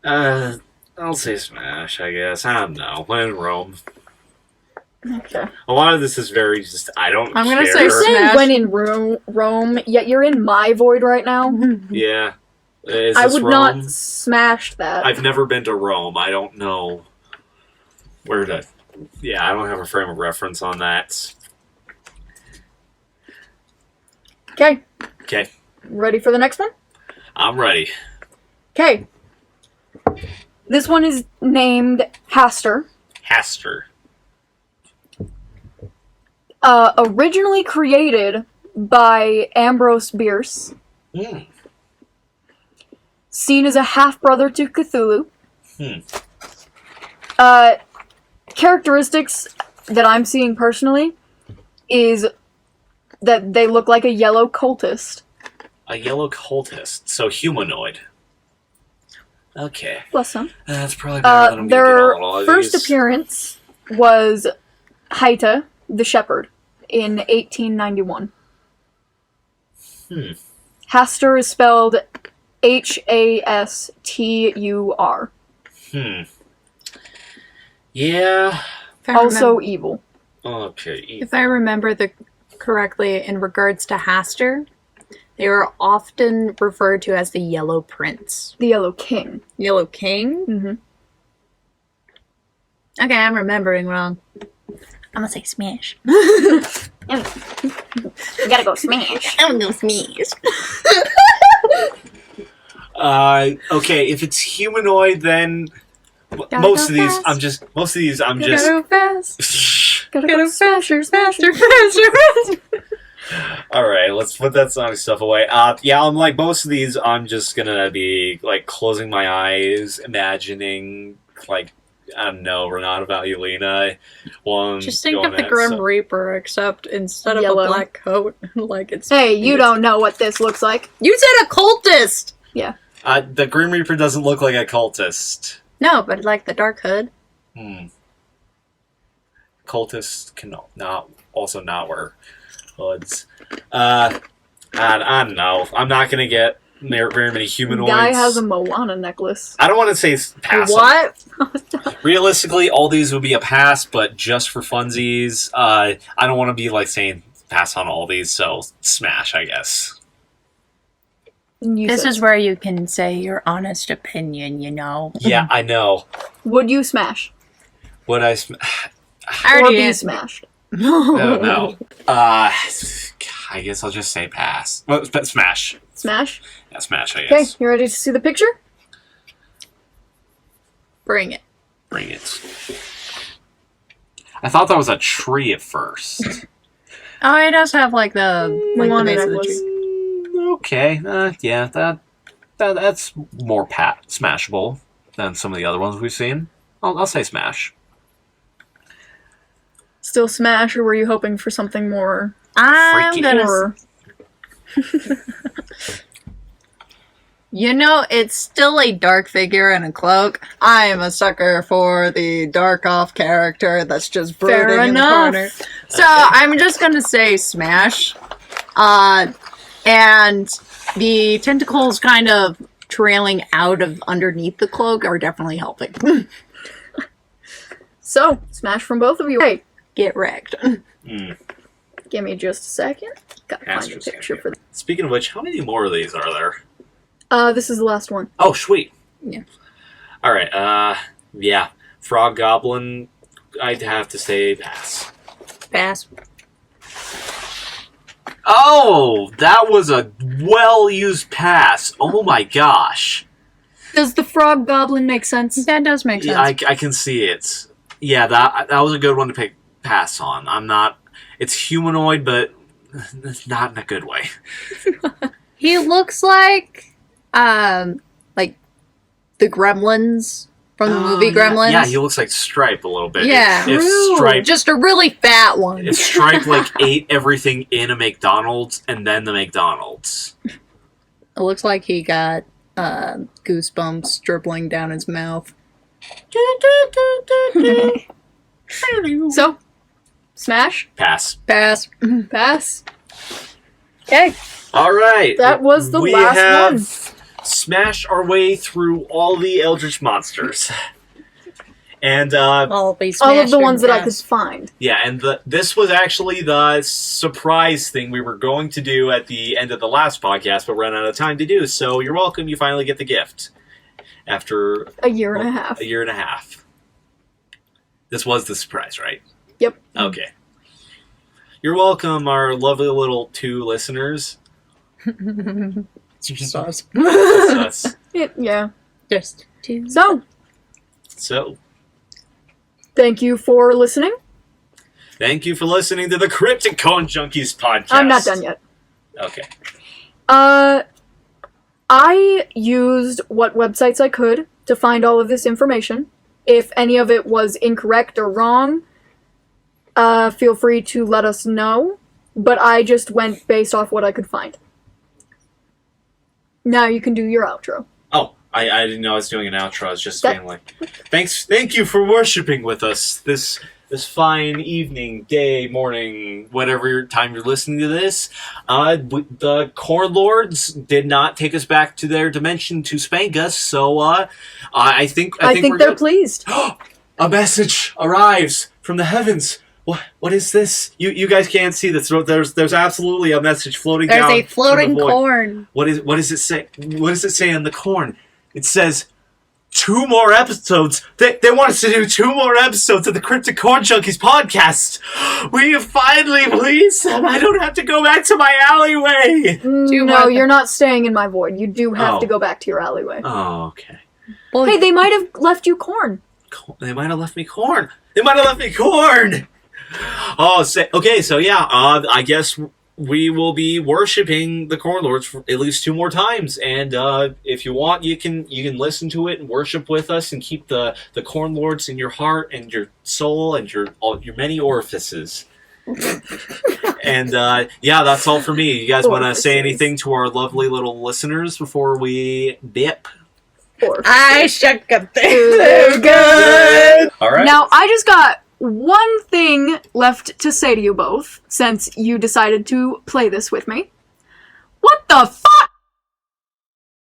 S3: I'll say smash, I guess. I don't know. When in Rome.
S2: Okay.
S3: A lot of this is very just, I don't
S4: I'm gonna
S3: care.
S4: say
S2: You're saying
S4: Smash.
S2: when in Rome, yet you're in my void right now?
S3: Yeah. Is
S2: I
S3: this
S2: would
S3: Rome?
S2: not smash that.
S3: I've never been to Rome. I don't know where to... Yeah, I don't have a frame of reference on that.
S2: Okay.
S3: Okay.
S2: Ready for the next one?
S3: I'm ready.
S2: Okay. This one is named Haster.
S3: Haster.
S2: Originally created by Ambrose Bierce.
S3: Hmm.
S2: Seen as a half-brother to Cthulhu. Characteristics that I'm seeing personally is that they look like a yellow cultist.
S3: A yellow cultist. So humanoid. Okay.
S2: Bless them.
S3: That's probably better than I'm
S2: Their
S3: gonna get on all of
S2: first
S3: these.
S2: appearance was Haita, the Shepherd, in 1891. Hastur is spelled Hastur.
S3: Yeah.
S4: If I
S2: Also
S4: remem-
S2: evil.
S3: Okay.
S4: if I remember correctly, in regards to Haster, they were often referred to as the Yellow Prince.
S2: The Yellow King.
S4: Yellow King?
S2: Mm-hmm.
S4: Okay, I'm remembering wrong. I'm gonna say smash.
S2: You gotta go smash.
S4: I'm gonna go smash.
S3: Okay, if it's humanoid, then most of these, I'm just.
S4: Gotta go fast.
S2: Gotta
S4: Gotta
S2: go
S4: go faster, faster, faster, faster.
S3: All right, let's put that Sonic stuff away. Yeah, I'm like most of these. I'm just gonna be like closing my eyes, imagining like I don't know Renata Valuelina.
S4: Just think of the Grim Reaper, except instead of
S2: Yellow.
S4: a black coat, like it's.
S2: Hey, you don't know what this looks like.
S4: You said a cultist.
S2: Yeah.
S3: The Grim Reaper doesn't look like a cultist.
S4: No, but like the dark hood.
S3: Cultists can not wear hoods. I don't know. I'm not gonna get very many humanoids.
S2: Guy has a Moana necklace.
S3: I don't want to say pass.
S4: What?
S3: Realistically, all these would be a pass, but just for funsies. I don't want to be like saying pass on all these, so smash, I guess.
S4: This is where you can say your honest opinion, you know.
S3: Yeah, I know.
S2: Would you smash?
S3: Would I?
S4: I
S2: or
S4: already
S2: be
S4: answered.
S2: smashed.
S3: No. I guess I'll just say pass. Well, smash.
S2: Smash?
S3: Yeah, smash, I
S2: Okay,
S3: guess.
S2: you ready to see the picture?
S4: Bring it.
S3: Bring it. I thought that was a tree at first.
S4: Oh, it does have like the
S2: Wanted
S4: base of the
S2: necklace.
S4: tree.
S3: Okay, yeah, that's more smashable than some of the other ones we've seen. I'll say smash.
S2: Still smash, or were you hoping for something more
S4: I'm
S3: Freaky.
S4: gonna.
S2: horror?
S4: You know, it's still a dark figure in a cloak. I am a sucker for the dark off character that's just
S2: Fair
S4: brooding in the
S2: enough.
S4: corner. So I'm just gonna say smash. And the tentacles kind of trailing out of underneath the cloak are definitely helping.
S2: So, smash from both of you. Hey,
S4: Get wrecked.
S2: give me just a second. Gotta find a picture for
S3: Speaking of which, how many more of these are there?
S2: This is the last one.
S3: Oh, sweet.
S4: Yeah.
S3: All right. Yeah. Frog Goblin. I'd have to say pass.
S4: Pass.
S3: Oh, that was a well-used pass. Oh my gosh.
S2: Does the frog goblin make sense?
S4: That does make sense.
S3: Yeah, I can see it. Yeah, that was a good one to pass on. I'm not. It's humanoid, but not in a good way.
S4: He looks like the Gremlins from the movie Gremlins.
S3: Yeah, he looks like Stripe a little bit.
S4: Yeah.
S3: If
S2: True.
S3: Stripe,
S4: Just a really fat one.
S3: if Stripe like ate everything in a McDonald's and then the McDonald's.
S4: It looks like he got goosebumps dribbling down his mouth.
S2: So, smash,
S3: Pass.
S4: Pass.
S2: pass. Okay,
S3: All right.
S2: that was the
S3: we
S2: last
S3: have
S2: one.
S3: smashed our way through all the Eldritch monsters. And
S4: All
S2: All of the ones that I could find.
S3: yeah, and this was actually the surprise thing we were going to do at the end of the last podcast, but ran out of time to do. So you're welcome. You finally get the gift after
S2: A year and a half.
S3: a year and a half. This was the surprise, right?
S2: Yep.
S3: Okay. You're welcome, our lovely little 2 listeners.
S4: Just us.
S3: That's us.
S2: Yeah.
S4: Just two.
S2: So,
S3: So,
S2: thank you for listening.
S3: thank you for listening to the Cryptic Corn Junkies podcast.
S2: I'm not done yet.
S3: Okay.
S2: I used what websites I could to find all of this information. If any of it was incorrect or wrong, feel free to let us know. But I just went based off what I could find. Now you can do your outro.
S3: Oh, I didn't know I was doing an outro. I was just being like, thank you for worshiping with us this fine evening, day, morning, whatever time you're listening to this. The Corn Lords did not take us back to their dimension to spank us, so I think
S2: I think
S3: we're
S2: they're
S3: good.
S2: pleased.
S3: A message arrives from the heavens. What is this? You guys can't see this. There's absolutely a message floating
S4: There's
S3: down.
S4: a floating
S3: from the void.
S4: corn.
S3: What does it say? What does it say on the corn? It says 2 more episodes. They want us to do 2 more episodes of the Cryptic Corn Junkies podcast. Will you finally please? I don't have to go back to my alleyway.
S4: Two
S2: No,
S4: more-
S2: you're not staying in my void. You do have
S3: Oh.
S2: to go back to your alleyway.
S3: Oh, okay.
S4: Well,
S2: Hey, they might have left you corn.
S3: They might have left me corn. Oh, okay. So yeah, I guess we will be worshiping the Corn Lords for at least 2 more times. And if you want, you can listen to it and worship with us and keep the Corn Lords in your heart and your soul and your many orifices. And yeah, that's all for me. You guys want to say anything to our lovely little listeners before we dip?
S4: I shook a
S2: They're
S4: good.
S3: All right.
S2: Now, I just got one thing left to say to you both, since you decided to play this with me. What the fuck